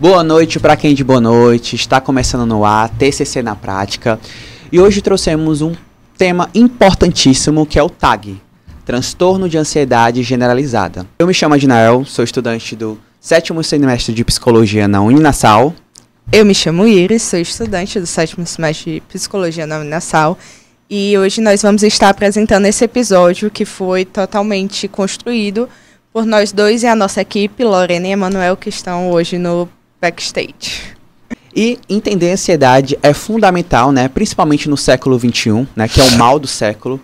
Boa noite para quem de boa noite, está começando no ar, TCC na prática. E hoje trouxemos um tema importantíssimo que é o TAG, Transtorno de Ansiedade Generalizada. Eu me chamo Adinael, sou estudante do 7º semestre de Psicologia na Uninasal. Eu me chamo Iris, sou estudante do 7º semestre de Psicologia na Uninasal. E hoje nós vamos estar apresentando esse episódio que foi totalmente construído por nós dois e a nossa equipe, Lorena e Emanuel, que estão hoje no backstage. E entender a ansiedade é fundamental, né? Principalmente no século XXI, né? Que é o mal do século.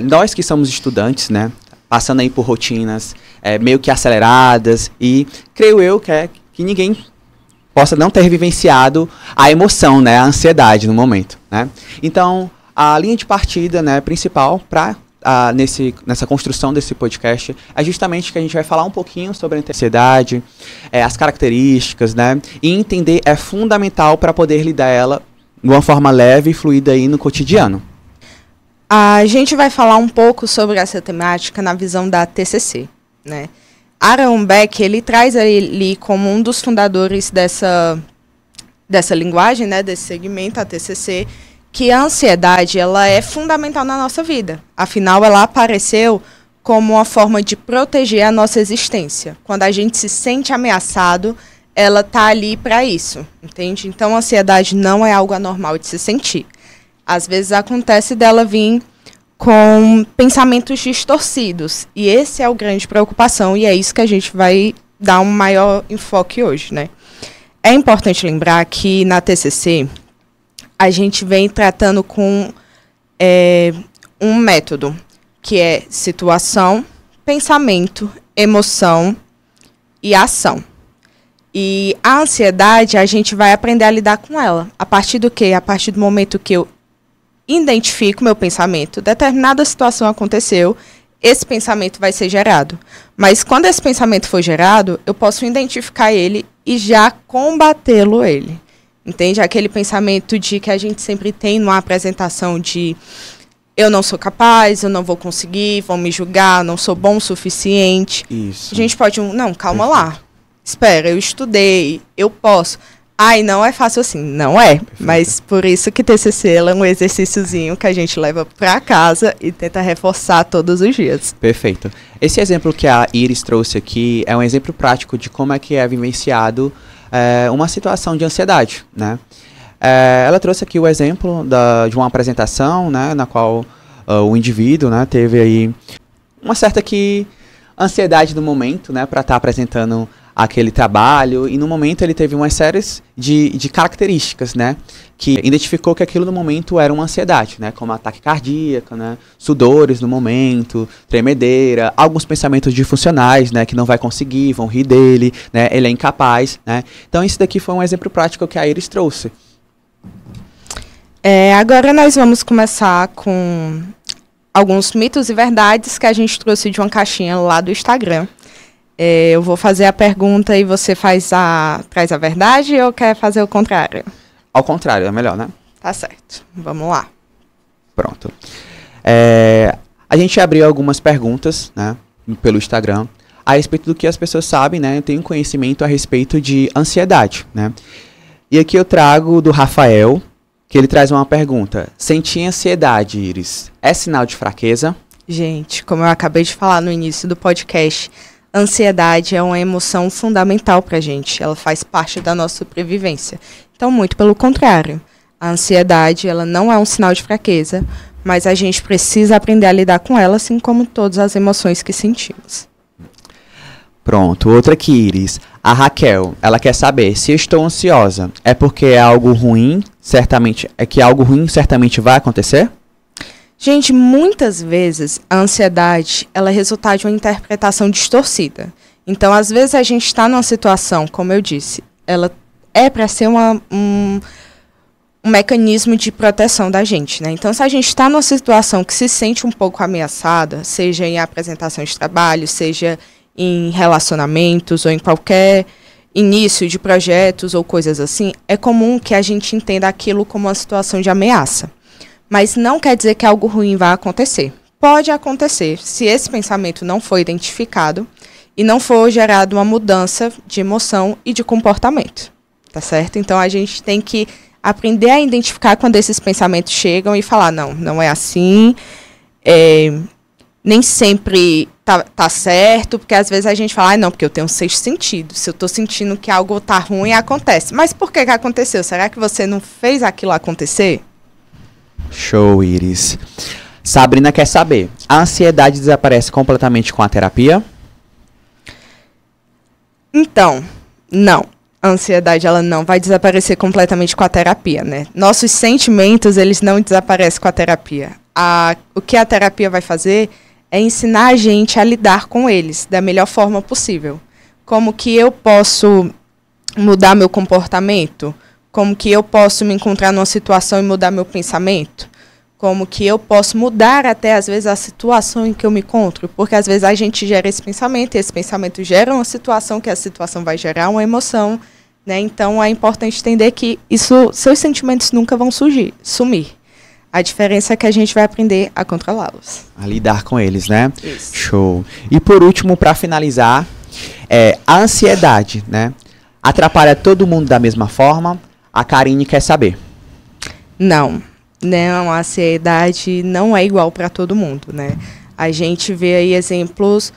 Nós que somos estudantes, né? Passando aí por rotinas meio que aceleradas e creio eu que ninguém possa não ter vivenciado a emoção, né? A ansiedade no momento, né? Então, a linha de partida, né, principal para nessa construção desse podcast é justamente que a gente vai falar um pouquinho sobre a ansiedade, as características, né? E entender é fundamental para poder lidar ela de uma forma leve e fluida aí no cotidiano. A gente vai falar um pouco sobre essa temática na visão da TCC, né? Aaron Beck, ele traz ali como um dos fundadores dessa linguagem, né, desse segmento, a TCC, que a ansiedade ela é fundamental na nossa vida. Afinal, ela apareceu como uma forma de proteger a nossa existência. Quando a gente se sente ameaçado, ela está ali para isso, entende? Então, a ansiedade não é algo anormal de se sentir. Às vezes acontece dela vir com pensamentos distorcidos. E esse é o grande preocupação, e é isso que a gente vai dar um maior enfoque hoje, né? É importante lembrar que na TCC a gente vem tratando com um método, que é situação, pensamento, emoção e ação. E a ansiedade, a gente vai aprender a lidar com ela. A partir do quê? A partir do momento que eu identifico meu pensamento, determinada situação aconteceu, esse pensamento vai ser gerado. Mas quando esse pensamento for gerado, eu posso identificar ele e já combatê-lo ele. Entende? Aquele pensamento de que a gente sempre tem numa apresentação de eu não sou capaz, eu não vou conseguir, vão me julgar, não sou bom o suficiente. Isso. A gente pode... Não, calma lá. Espera, eu estudei, eu posso. Ai, não é fácil assim. Não é. Perfeito. Mas por isso que TCC é um exercíciozinho que a gente leva para casa e tenta reforçar todos os dias. Perfeito. Esse exemplo que a Iris trouxe aqui é um exemplo prático de como é que é vivenciado uma situação de ansiedade, né? Ela trouxe aqui o exemplo de uma apresentação, né, na qual o indivíduo, né, teve aí uma certa ansiedade no momento, né, para estar apresentando aquele trabalho, e no momento ele teve umas séries de características, né, que identificou que aquilo no momento era uma ansiedade, né, como ataque cardíaco, né, sudores no momento, tremedeira, alguns pensamentos disfuncionais, né, que não vai conseguir, vão rir dele, né, ele é incapaz, né. Então isso daqui foi um exemplo prático que a Iris trouxe. Agora nós vamos começar com alguns mitos e verdades que a gente trouxe de uma caixinha lá do Instagram. Eu vou fazer a pergunta e você traz a verdade ou quer fazer o contrário? Ao contrário, é melhor, né? Tá certo. Vamos lá. Pronto. A gente abriu algumas perguntas, né, pelo Instagram a respeito do que as pessoas sabem, né? Eu tenho conhecimento a respeito de ansiedade, né? E aqui eu trago do Rafael, que ele traz uma pergunta. Sentir ansiedade, Iris, é sinal de fraqueza? Gente, como eu acabei de falar no início do podcast, ansiedade é uma emoção fundamental para a gente. Ela faz parte da nossa sobrevivência. Então, muito pelo contrário. A ansiedade, ela não é um sinal de fraqueza, mas a gente precisa aprender a lidar com ela, assim como todas as emoções que sentimos. Pronto, outra aqui, Iris. A Raquel, ela quer saber se eu estou ansiosa, é porque é algo ruim, algo ruim certamente vai acontecer? Gente, muitas vezes a ansiedade ela é resultado de uma interpretação distorcida. Então, às vezes a gente está numa situação, como eu disse, ela é para ser um mecanismo de proteção da gente, né? Então, se a gente está numa situação que se sente um pouco ameaçada, seja em apresentação de trabalho, seja em relacionamentos ou em qualquer início de projetos ou coisas assim, é comum que a gente entenda aquilo como uma situação de ameaça. Mas não quer dizer que algo ruim vai acontecer. Pode acontecer, se esse pensamento não for identificado e não for gerada uma mudança de emoção e de comportamento, tá certo? Então, a gente tem que aprender a identificar quando esses pensamentos chegam e falar, não é assim, nem sempre tá certo, porque às vezes a gente fala, não, porque eu tenho um sexto sentido, se eu tô sentindo que algo tá ruim, acontece. Mas por que aconteceu? Será que você não fez aquilo acontecer? Show, Iris. Sabrina quer saber, a ansiedade desaparece completamente com a terapia? Então, não. A ansiedade, ela não vai desaparecer completamente com a terapia, né? Nossos sentimentos, eles não desaparecem com a terapia. O que a terapia vai fazer é ensinar a gente a lidar com eles da melhor forma possível. Como que eu posso mudar meu comportamento? Como que eu posso me encontrar numa situação e mudar meu pensamento? Como que eu posso mudar até, às vezes, a situação em que eu me encontro? Porque, às vezes, a gente gera esse pensamento, e esse pensamento gera uma situação, que a situação vai gerar uma emoção, né? Então, é importante entender que seus sentimentos nunca vão sumir. A diferença é que a gente vai aprender a controlá-los. A lidar com eles, né? Isso. Show. E, por último, para finalizar, a ansiedade, né? Atrapalha todo mundo da mesma forma? A Karine quer saber. Não, a ansiedade não é igual para todo mundo, né? A gente vê aí exemplos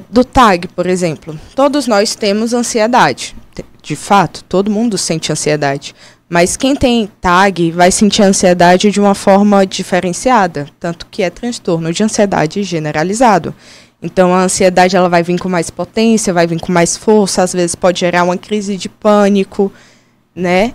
do TAG, por exemplo. Todos nós temos ansiedade. De fato, todo mundo sente ansiedade. Mas quem tem TAG vai sentir ansiedade de uma forma diferenciada, tanto que é transtorno de ansiedade generalizado. Então, a ansiedade ela vai vir com mais potência, vai vir com mais força, às vezes pode gerar uma crise de pânico, né?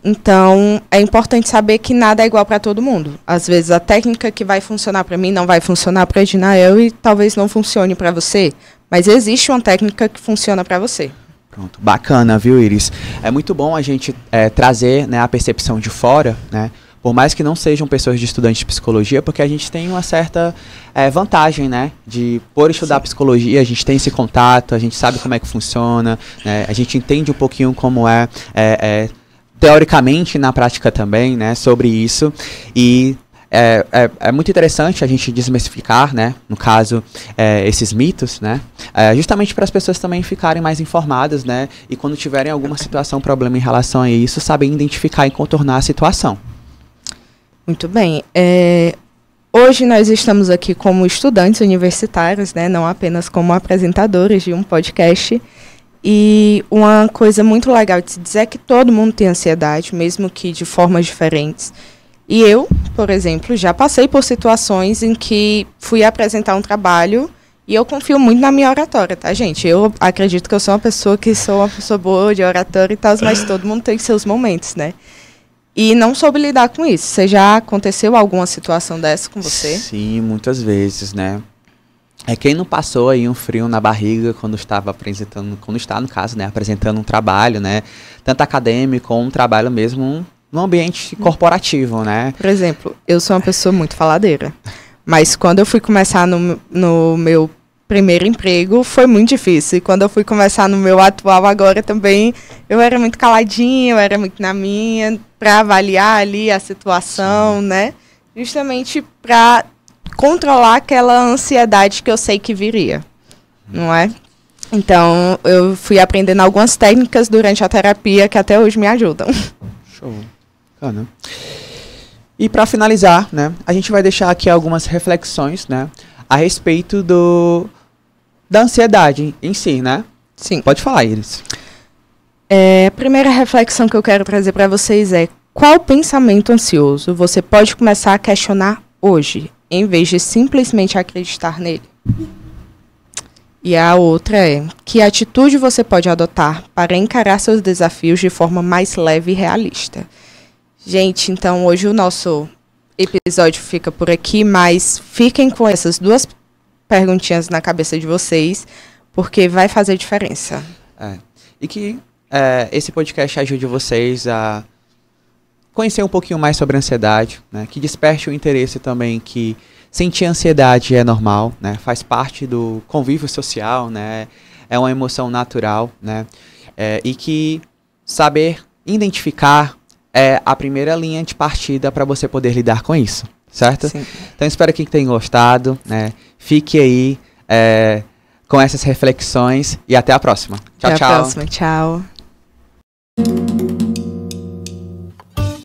Então, é importante saber que nada é igual para todo mundo. Às vezes, a técnica que vai funcionar para mim não vai funcionar para a Dinael e talvez não funcione para você. Mas existe uma técnica que funciona para você. Pronto, bacana, viu, Iris? É muito bom a gente trazer, né, a percepção de fora, né? Por mais que não sejam pessoas de estudantes de psicologia, porque a gente tem uma certa vantagem, né? Por estudar psicologia, a gente tem esse contato, a gente sabe como é que funciona, né? A gente entende um pouquinho como teoricamente, na prática também, né, sobre isso. E é muito interessante a gente desmistificar, né, no caso, esses mitos, né, justamente para as pessoas também ficarem mais informadas, né, e quando tiverem alguma situação, problema em relação a isso, saber identificar e contornar a situação. Muito bem. Hoje nós estamos aqui como estudantes universitários, né, não apenas como apresentadores de um podcast. E uma coisa muito legal de se dizer é que todo mundo tem ansiedade, mesmo que de formas diferentes. E eu, por exemplo, já passei por situações em que fui apresentar um trabalho e eu confio muito na minha oratória, tá, gente? Eu acredito que eu sou uma pessoa boa de oratória e tal, mas todo mundo tem seus momentos, né? E não soube lidar com isso. Você já aconteceu alguma situação dessa com você? Sim, muitas vezes, né? Quem não passou aí um frio na barriga quando está, no caso, né, apresentando um trabalho, né, tanto acadêmico ou um trabalho mesmo no ambiente corporativo, né? Por exemplo, eu sou uma pessoa muito faladeira, mas quando eu fui começar no meu primeiro emprego, foi muito difícil. E quando eu fui começar no meu atual agora também, eu era muito caladinha, eu era muito na minha, para avaliar ali a situação, né? Justamente para controlar aquela ansiedade que eu sei que viria, não é? Então, eu fui aprendendo algumas técnicas durante a terapia que até hoje me ajudam. Show. Bacana. E para finalizar, né, a gente vai deixar aqui algumas reflexões, né, a respeito da ansiedade em si, né? Sim. Pode falar, Iris. A primeira reflexão que eu quero trazer para vocês é: qual pensamento ansioso você pode começar a questionar hoje, em vez de simplesmente acreditar nele? E a outra é: que atitude você pode adotar para encarar seus desafios de forma mais leve e realista? Gente, então hoje o nosso episódio fica por aqui, mas fiquem com essas duas perguntinhas na cabeça de vocês, porque vai fazer diferença. E que esse podcast ajude vocês a conhecer um pouquinho mais sobre a ansiedade, né? Que desperte o interesse também que sentir ansiedade é normal, né? Faz parte do convívio social, né? É uma emoção natural, né? E que saber identificar é a primeira linha de partida para você poder lidar com isso, certo? Sim. Então espero que tenham gostado, né? Fique aí com essas reflexões e até a próxima. Tchau, até tchau. a próxima. Tchau.